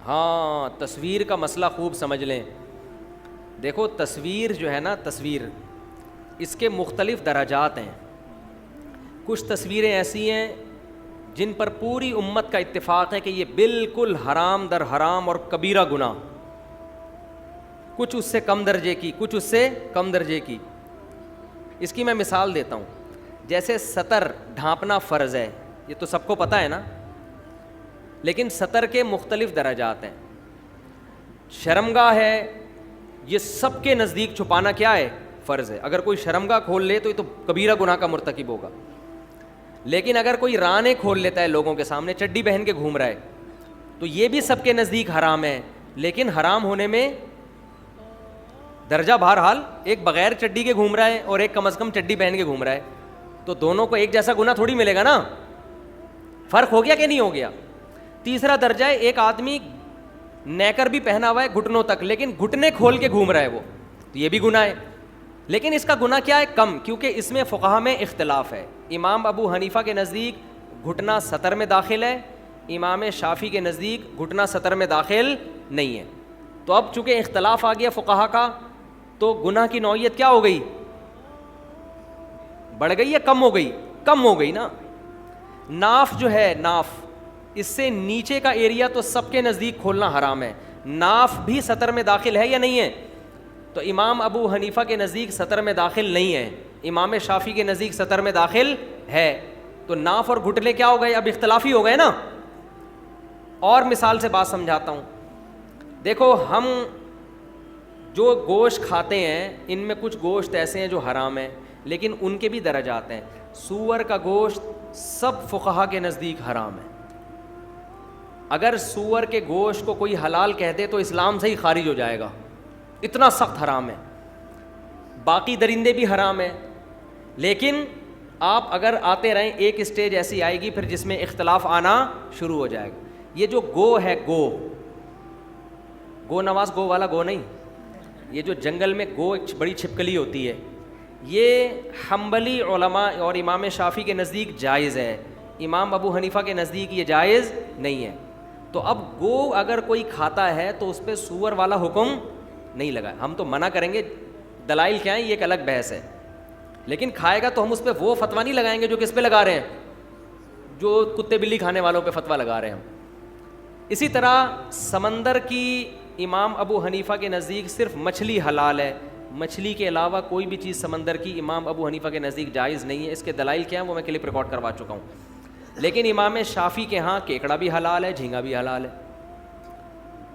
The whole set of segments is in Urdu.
ہاں تصویر کا مسئلہ خوب سمجھ لیں. دیکھو تصویر جو ہے نا، تصویر اس کے مختلف درجات ہیں. کچھ تصویریں ایسی ہیں جن پر پوری امت کا اتفاق ہے کہ یہ بالکل حرام در حرام اور کبیرہ گناہ. کچھ اس سے کم درجے کی، کچھ اس سے کم درجے کی. اس کی میں مثال دیتا ہوں. جیسے سطر ڈھانپنا فرض ہے، یہ تو سب کو پتہ ہے نا، لیکن سطر کے مختلف درجات ہیں. شرمگاہ ہے، یہ سب کے نزدیک چھپانا کیا ہے؟ فرض ہے. اگر کوئی شرمگاہ کھول لے تو یہ تو کبیرہ گناہ کا مرتکب ہوگا. لیکن اگر کوئی رانے کھول لیتا ہے لوگوں کے سامنے، چڈی پہن کے گھوم رہا ہے، تو یہ بھی سب کے نزدیک حرام ہے. لیکن حرام ہونے میں درجہ بہرحال، ایک بغیر چڈی کے گھوم رہا ہے اور ایک کم از کم چڈی پہن کے گھوم رہا ہے، تو دونوں کو ایک جیسا گناہ تھوڑی ملے گا نا. فرق ہو گیا کہ نہیں ہو گیا؟ تیسرا درجہ ہے، ایک آدمی نیکر بھی پہنا ہوا ہے گھٹنوں تک، لیکن گھٹنے کھول کے گھوم رہا ہے وہ، تو یہ بھی گناہ ہے. لیکن اس کا گناہ کیا ہے؟ کم، کیونکہ اس میں فقہا میں اختلاف ہے. امام ابو حنیفہ کے نزدیک گھٹنا سطر میں داخل ہے، امام شافعی کے نزدیک گھٹنا سطر میں داخل نہیں ہے. تو اب چونکہ اختلاف آ گیا فقہا کا، تو گناہ کی نوعیت کیا ہو گئی؟ بڑھ گئی یا کم ہو گئی؟ کم ہو گئی نا. ناف جو ہے، ناف، اس سے نیچے کا ایریا تو سب کے نزدیک کھولنا حرام ہے. ناف بھی سطر میں داخل ہے یا نہیں ہے؟ تو امام ابو حنیفہ کے نزدیک سطر میں داخل نہیں ہے، امام شافعی کے نزدیک سطر میں داخل ہے. تو ناف اور گھٹنے کیا ہو گئے؟ اب اختلافی ہو گئے نا. اور مثال سے بات سمجھاتا ہوں. دیکھو ہم جو گوشت کھاتے ہیں، ان میں کچھ گوشت ایسے ہیں جو حرام ہیں، لیکن ان کے بھی درجات ہیں. سور کا گوشت سب فقہا کے نزدیک حرام ہے. اگر سور کے گوشت کو کوئی حلال کہہ دے تو اسلام سے ہی خارج ہو جائے گا، اتنا سخت حرام ہے. باقی درندے بھی حرام ہیں. لیکن آپ اگر آتے رہیں، ایک اسٹیج ایسی آئے گی پھر جس میں اختلاف آنا شروع ہو جائے گا. یہ جو گو ہے، گو نواز گو والا گو نہیں، یہ جو جنگل میں گو ایک بڑی چھپکلی ہوتی ہے، یہ حنبلی علماء اور امام شافعی کے نزدیک جائز ہے، امام ابو حنیفہ کے نزدیک یہ جائز نہیں ہے. تو اب گو اگر کوئی کھاتا ہے تو اس پہ سور والا حکم نہیں لگا. ہم تو منع کریں گے، دلائل کیا ہیں یہ ایک الگ بحث ہے. لیکن کھائے گا تو ہم اس پہ وہ فتویٰ نہیں لگائیں گے جو کس پہ لگا رہے ہیں، جو کتے بلی کھانے والوں پہ فتویٰ لگا رہے ہیں ہم. اسی طرح سمندر کی امام ابو حنیفہ کے نزدیک صرف مچھلی حلال ہے، مچھلی کے علاوہ کوئی بھی چیز سمندر کی امام ابو حنیفہ کے نزدیک جائز نہیں ہے. اس کے دلائل کیا ہیں وہ میں کلپ ریکارڈ کروا چکا ہوں. لیکن امام شافعی کے ہاں کیکڑا بھی حلال ہے، جھینگا بھی حلال ہے.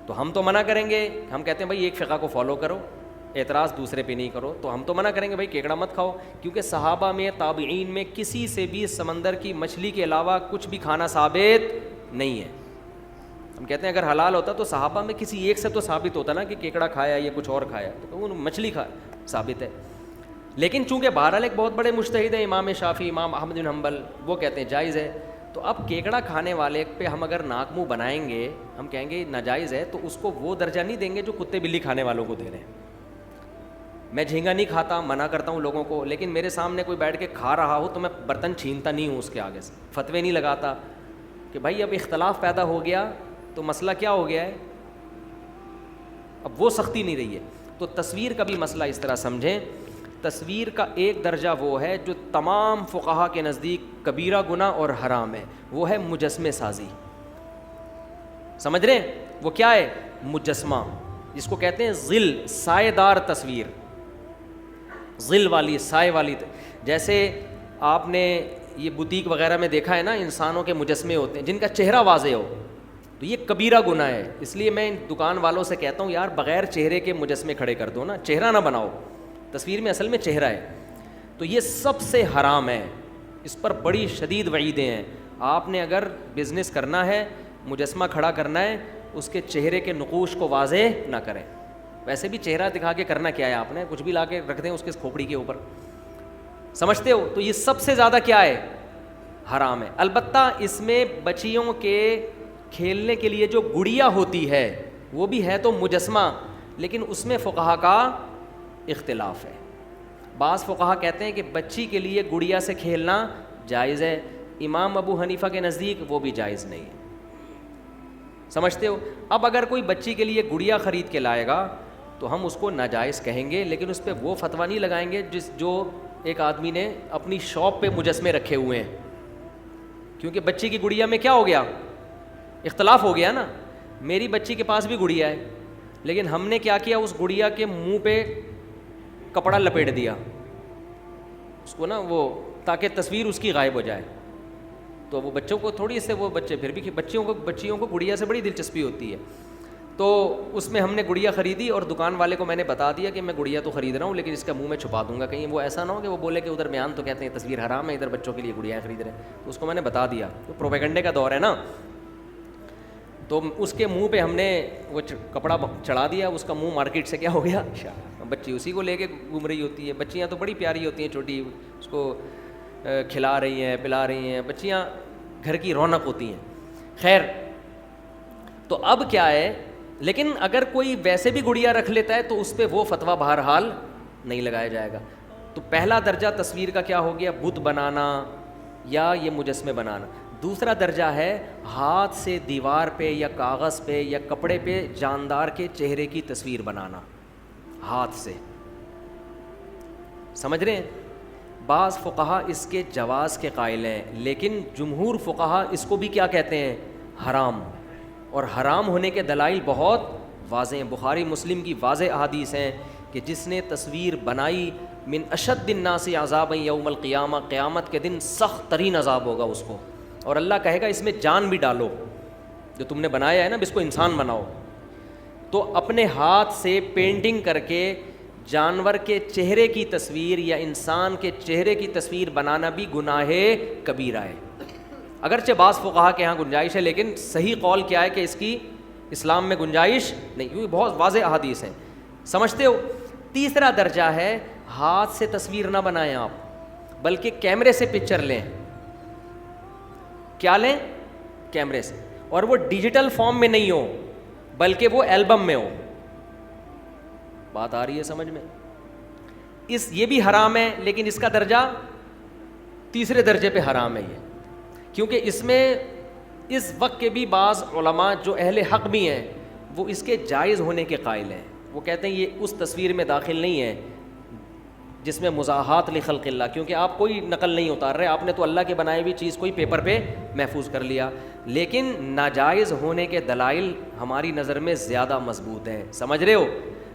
تو ہم تو منع کریں گے، ہم کہتے ہیں بھائی ایک فقہ کو فالو کرو، اعتراض دوسرے پہ نہیں کرو. تو ہم تو منع کریں گے بھائی کیکڑا مت کھاؤ، کیونکہ صحابہ میں، تابعین میں کسی سے بھی سمندر کی مچھلی کے علاوہ کچھ بھی کھانا ثابت نہیں ہے. ہم کہتے ہیں اگر حلال ہوتا تو صحابہ میں کسی ایک سے تو ثابت ہوتا نا کہ کیکڑا کھایا یا کچھ اور کھایا، تو وہ مچھلی ثابت ہے. لیکن چونکہ بہرحال ایک بہت بڑے مجتہد ہیں امام شافعی، امام احمد بن حنبل، وہ کہتے ہیں جائز ہے. تو اب کیکڑا کھانے والے پہ ہم اگر ناک منہ بنائیں گے، ہم کہیں گے ناجائز ہے، تو اس کو وہ درجہ نہیں دیں گے جو کتے بلی کھانے والوں کو دے رہے ہیں. میں جھینگا نہیں کھاتا، منع کرتا ہوں لوگوں کو، لیکن میرے سامنے کوئی بیٹھ کے کھا رہا ہو تو میں برتن چھینتا نہیں ہوں اس کے آگے سے، فتوے نہیں لگاتا کہ بھائی اب اختلاف پیدا ہو گیا تو مسئلہ کیا ہو گیا ہے، اب وہ سختی نہیں رہی ہے. تو تصویر کا بھی مسئلہ اس طرح سمجھیں. تصویر کا ایک درجہ وہ ہے جو تمام فقہا کے نزدیک کبیرہ گناہ اور حرام ہے، وہ ہے مجسمے سازی. سمجھ رہے ہیں وہ کیا ہے؟ مجسمہ، جس کو کہتے ہیں ظل، سائے دار تصویر، ظل والی، سائے والی. جیسے آپ نے یہ بوتیک وغیرہ میں دیکھا ہے نا، انسانوں کے مجسمے ہوتے ہیں جن کا چہرہ واضح ہو، تو یہ کبیرہ گناہ ہے. اس لیے میں ان دکان والوں سے کہتا ہوں یار بغیر چہرے کے مجسمے کھڑے کر دو نا، چہرہ نہ بناؤ، تصویر میں اصل میں چہرہ ہے. تو یہ سب سے حرام ہے، اس پر بڑی شدید وعیدیں ہیں. آپ نے اگر بزنس کرنا ہے، مجسمہ کھڑا کرنا ہے، اس کے چہرے کے نقوش کو واضح نہ کریں. ویسے بھی چہرہ دکھا کے کرنا کیا ہے، آپ نے کچھ بھی لا کے رکھ دیں اس کے کھوپڑی کے اوپر، سمجھتے ہو؟ تو یہ سب سے زیادہ کیا ہے؟ حرام ہے. البتہ اس میں بچیوں کے کھیلنے کے لیے جو گڑیا ہوتی ہے وہ بھی ہے تو مجسمہ، لیکن اس میں فقہا کا اختلاف ہے. بعض فقہا کہتے ہیں کہ بچی کے لیے گڑیا سے کھیلنا جائز ہے، امام ابو حنیفہ کے نزدیک وہ بھی جائز نہیں ہے. سمجھتے ہو؟ اب اگر کوئی بچی کے لیے گڑیا خرید کے لائے گا تو ہم اس کو ناجائز کہیں گے، لیکن اس پہ وہ فتویٰ نہیں لگائیں گے جو ایک آدمی نے اپنی شاپ پہ مجسمے رکھے ہوئے ہیں. کیونکہ بچی کی گڑیا میں کیا ہو گیا؟ اختلاف ہو گیا نا. میری بچی کے پاس بھی گڑیا ہے، لیکن ہم نے کیا کیا، اس گڑیا کے منہ پہ کپڑا لپیٹ دیا اس کو نا، وہ تاکہ تصویر اس کی غائب ہو جائے. تو وہ بچوں کو تھوڑی سے، وہ بچے پھر بھی بچیوں کو گڑیا سے بڑی دلچسپی ہوتی ہے. تو اس میں ہم نے گڑیا خریدی اور دکان والے کو میں نے بتا دیا کہ میں گڑیا تو خرید رہا ہوں لیکن اس کا منہ میں چھپا دوں گا، کہیں وہ ایسا نہ ہو کہ وہ بولے کہ ادھر بیان تو کہتے ہیں تصویر حرام ہے، ادھر بچوں کے لیے گڑیا خرید رہے ہیں. تو اس کو میں نے بتا دیا، تو پروپیگنڈے کا دور ہے نا. تو اس کے منہ پہ ہم نے وہ کپڑا چڑھا دیا، اس کا منہ مارکیٹ سے کیا ہو گیا، بچی اسی کو لے کے گھوم رہی ہوتی ہے. بچیاں تو بڑی پیاری ہوتی ہیں چھوٹی، اس کو کھلا رہی ہیں پلا رہی ہیں، بچیاں گھر کی رونق ہوتی ہیں. خیر، تو اب کیا ہے، لیکن اگر کوئی ویسے بھی گڑیا رکھ لیتا ہے تو اس پہ وہ فتویٰ بہرحال نہیں لگایا جائے گا. تو پہلا درجہ تصویر کا کیا ہو گیا، بت بنانا یا یہ مجسمے بنانا. دوسرا درجہ ہے ہاتھ سے دیوار پہ یا کاغذ پہ یا کپڑے پہ جاندار کے چہرے کی تصویر بنانا ہاتھ سے. سمجھ رہے ہیں؟ بعض فقہا اس کے جواز کے قائل ہیں، لیکن جمہور فقہا اس کو بھی کیا کہتے ہیں، حرام. اور حرام ہونے کے دلائل بہت واضح ہیں. بخاری مسلم کی واضح احادیث ہیں کہ جس نے تصویر بنائی، من اشد الناس عذابا یوم القیامہ، قیامت کے دن سخت ترین عذاب ہوگا اس کو. اور اللہ کہے گا اس میں جان بھی ڈالو، جو تم نے بنایا ہے نا، اس کو انسان بناؤ. تو اپنے ہاتھ سے پینٹنگ کر کے جانور کے چہرے کی تصویر یا انسان کے چہرے کی تصویر بنانا بھی گناہ کبیرہ ہے. اگرچہ بعض فقہا کے ہاں گنجائش ہے، لیکن صحیح قول کیا ہے کہ اس کی اسلام میں گنجائش نہیں، کیونکہ بہت واضح احادیث ہیں. سمجھتے ہو؟ تیسرا درجہ ہے ہاتھ سے تصویر نہ بنائیں آپ، بلکہ کیمرے سے پکچر لیں. کیا لیں؟ کیمرے سے. اور وہ ڈیجیٹل فارم میں نہیں ہو بلکہ وہ البم میں ہو. بات آ رہی ہے سمجھ میں؟ یہ بھی حرام ہے، لیکن اس کا درجہ تیسرے درجے پہ حرام ہے یہ، کیونکہ اس میں اس وقت کے بھی بعض علماء جو اہل حق بھی ہیں وہ اس کے جائز ہونے کے قائل ہیں. وہ کہتے ہیں یہ اس تصویر میں داخل نہیں ہے جس میں مزاحات لخلق اللہ، کیونکہ آپ کوئی نقل نہیں اتار رہے، آپ نے تو اللہ کے بنائی ہوئی چیز کوئی پیپر پہ محفوظ کر لیا. لیکن ناجائز ہونے کے دلائل ہماری نظر میں زیادہ مضبوط ہیں. سمجھ رہے ہو؟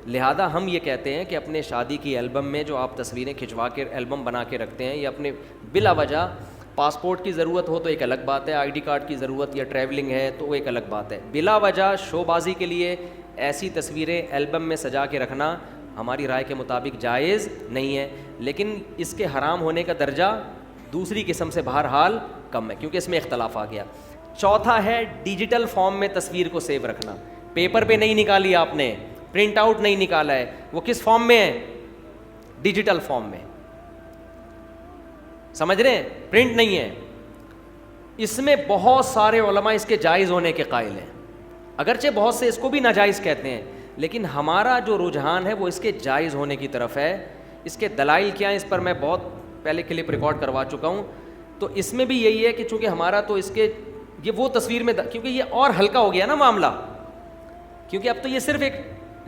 لہذا ہم یہ کہتے ہیں کہ اپنے شادی کی البم میں جو آپ تصویریں کھنچوا کے البم بنا کے رکھتے ہیں، یا اپنے بلا وجہ پاسپورٹ کی ضرورت ہو تو ایک الگ بات ہے، آئی ڈی کارڈ کی ضرورت یا ٹریولنگ ہے تو وہ ایک الگ بات ہے. بلا وجہ شو بازی کے لیے ایسی تصویریں البم میں سجا کے رکھنا ہماری رائے کے مطابق جائز نہیں ہے، لیکن اس کے حرام ہونے کا درجہ دوسری قسم سے بہرحال کم ہے، کیونکہ اس میں اختلاف آ گیا. چوتھا ہے ڈیجیٹل فارم میں تصویر کو سیو رکھنا. پیپر پہ نہیں نکالی آپ نے، پرنٹ آؤٹ نہیں نکالا ہے، وہ کس فارم میں ہے؟ ڈیجیٹل فارم میں. سمجھ رہے ہیں؟ پرنٹ نہیں ہے. اس میں بہت سارے علماء اس کے جائز ہونے کے قائل ہیں، اگرچہ بہت سے اس کو بھی ناجائز کہتے ہیں، لیکن ہمارا جو رجحان ہے وہ اس کے جائز ہونے کی طرف ہے. اس کے دلائل کیا ہیں اس پر میں بہت پہلے کلپ ریکارڈ کروا چکا ہوں. تو اس میں بھی یہی ہے کہ چونکہ ہمارا تو اس کے یہ وہ تصویر میں کیونکہ یہ اور ہلکا ہو گیا نا معاملہ، کیونکہ اب تو یہ صرف ایک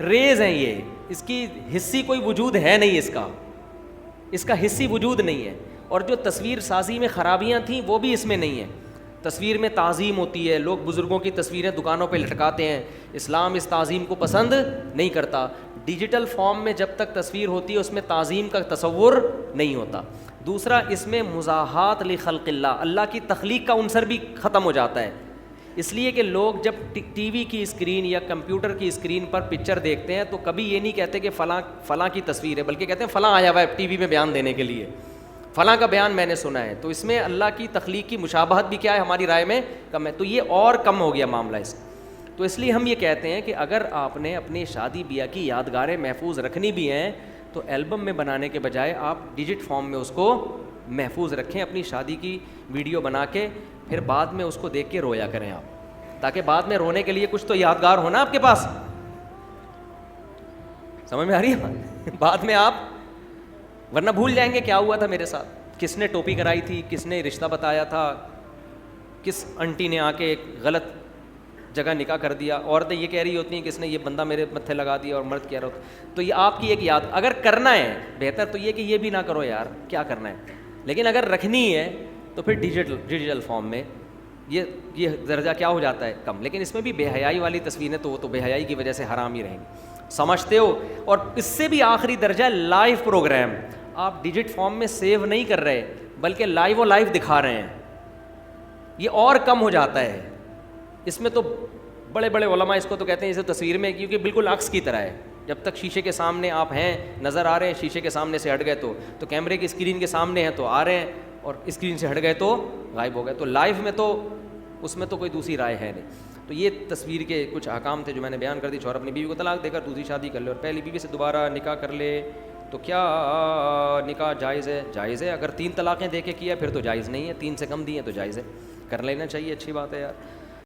ریز ہیں، یہ اس کی حصی کوئی وجود ہے نہیں، اس کا حصی وجود نہیں ہے. اور جو تصویر سازی میں خرابیاں تھیں وہ بھی اس میں نہیں ہیں. تصویر میں تعظیم ہوتی ہے، لوگ بزرگوں کی تصویریں دکانوں پہ لٹکاتے ہیں، اسلام اس تعظیم کو پسند نہیں کرتا. ڈیجیٹل فارم میں جب تک تصویر ہوتی ہے اس میں تعظیم کا تصور نہیں ہوتا. دوسرا، اس میں مزاحات لخلق اللہ، اللہ کی تخلیق کا عنصر بھی ختم ہو جاتا ہے. اس لیے کہ لوگ جب ٹی وی کی اسکرین یا کمپیوٹر کی اسکرین پر پکچر دیکھتے ہیں تو کبھی یہ نہیں کہتے کہ فلاں کی تصویر ہے، بلکہ کہتے ہیں فلاں آیا ہوا ہے ٹی وی میں بیان دینے کے لیے، فلاں کا بیان میں نے سنا ہے. تو اس میں اللہ کی تخلیق کی مشابہت بھی کیا ہے ہماری رائے میں کم ہے. تو یہ اور کم ہو گیا معاملہ اس. تو اس لیے ہم یہ کہتے ہیں کہ اگر آپ نے اپنی شادی بیاہ کی یادگاریں محفوظ رکھنی بھی ہیں تو البم میں بنانے کے بجائے آپ ڈیجٹ فارم میں اس کو محفوظ رکھیں. اپنی شادی کی ویڈیو بنا کے پھر بعد میں اس کو دیکھ کے رویا کریں آپ، تاکہ بعد میں رونے کے لیے کچھ تو یادگار ہونا آپ کے پاس. سمجھ میں آ رہی ہے؟ بعد میں آپ ورنہ بھول جائیں گے کیا ہوا تھا میرے ساتھ، کس نے ٹوپی کرائی تھی، کس نے رشتہ بتایا تھا، کس انٹی نے آ کے ایک غلط جگہ نکاح کر دیا. عورتیں یہ کہہ رہی ہوتی ہیں کہ اس نے یہ بندہ میرے متھے لگا دیا, اور مرد کہہ رہا ہوتا. تو یہ آپ کی ایک یاد, اگر کرنا ہے بہتر تو یہ کہ یہ بھی نہ کرو یار, کیا کرنا ہے. لیکن اگر رکھنی ہے تو پھر ڈیجیٹل فارم میں یہ درجہ کیا ہو جاتا ہے, کم. لیکن اس میں بھی بے حیائی والی تصویریں تو وہ تو بے حیائی کی وجہ سے حرام ہی رہیں گی, سمجھتے ہو. اور اس سے بھی آخری درجہ لائیو پروگرام, آپ ڈیجٹ فارم میں سیو نہیں کر رہے بلکہ لائیو دکھا رہے ہیں, یہ اور کم ہو جاتا ہے. اس میں تو بڑے بڑے علماء اس کو تو کہتے ہیں جیسے تصویر میں, کیونکہ بالکل عکس کی طرح ہے. جب تک شیشے کے سامنے آپ ہیں, نظر آ رہے ہیں, شیشے کے سامنے سے ہٹ گئے تو کیمرے کی اسکرین کے سامنے ہیں تو آ رہے ہیں, اور اسکرین سے ہٹ گئے تو غائب ہو گئے. تو لائیو میں تو اس میں تو کوئی دوسری رائے ہے نہیں. تو یہ تصویر کے کچھ احکام تھے جو میں نے بیان کر دی. شوہر اپنی بیوی کو طلاق دے کر دوسری شادی کر لے اور پہلی بیوی سے دوبارہ نکاح کر لے تو کیا نکاح جائز ہے؟ جائز ہے. اگر 3 طلاقیں دے کے کیا پھر تو جائز نہیں ہے, 3 سے کم دی ہیں تو جائز ہے, کر لینا چاہیے, اچھی بات ہے یار.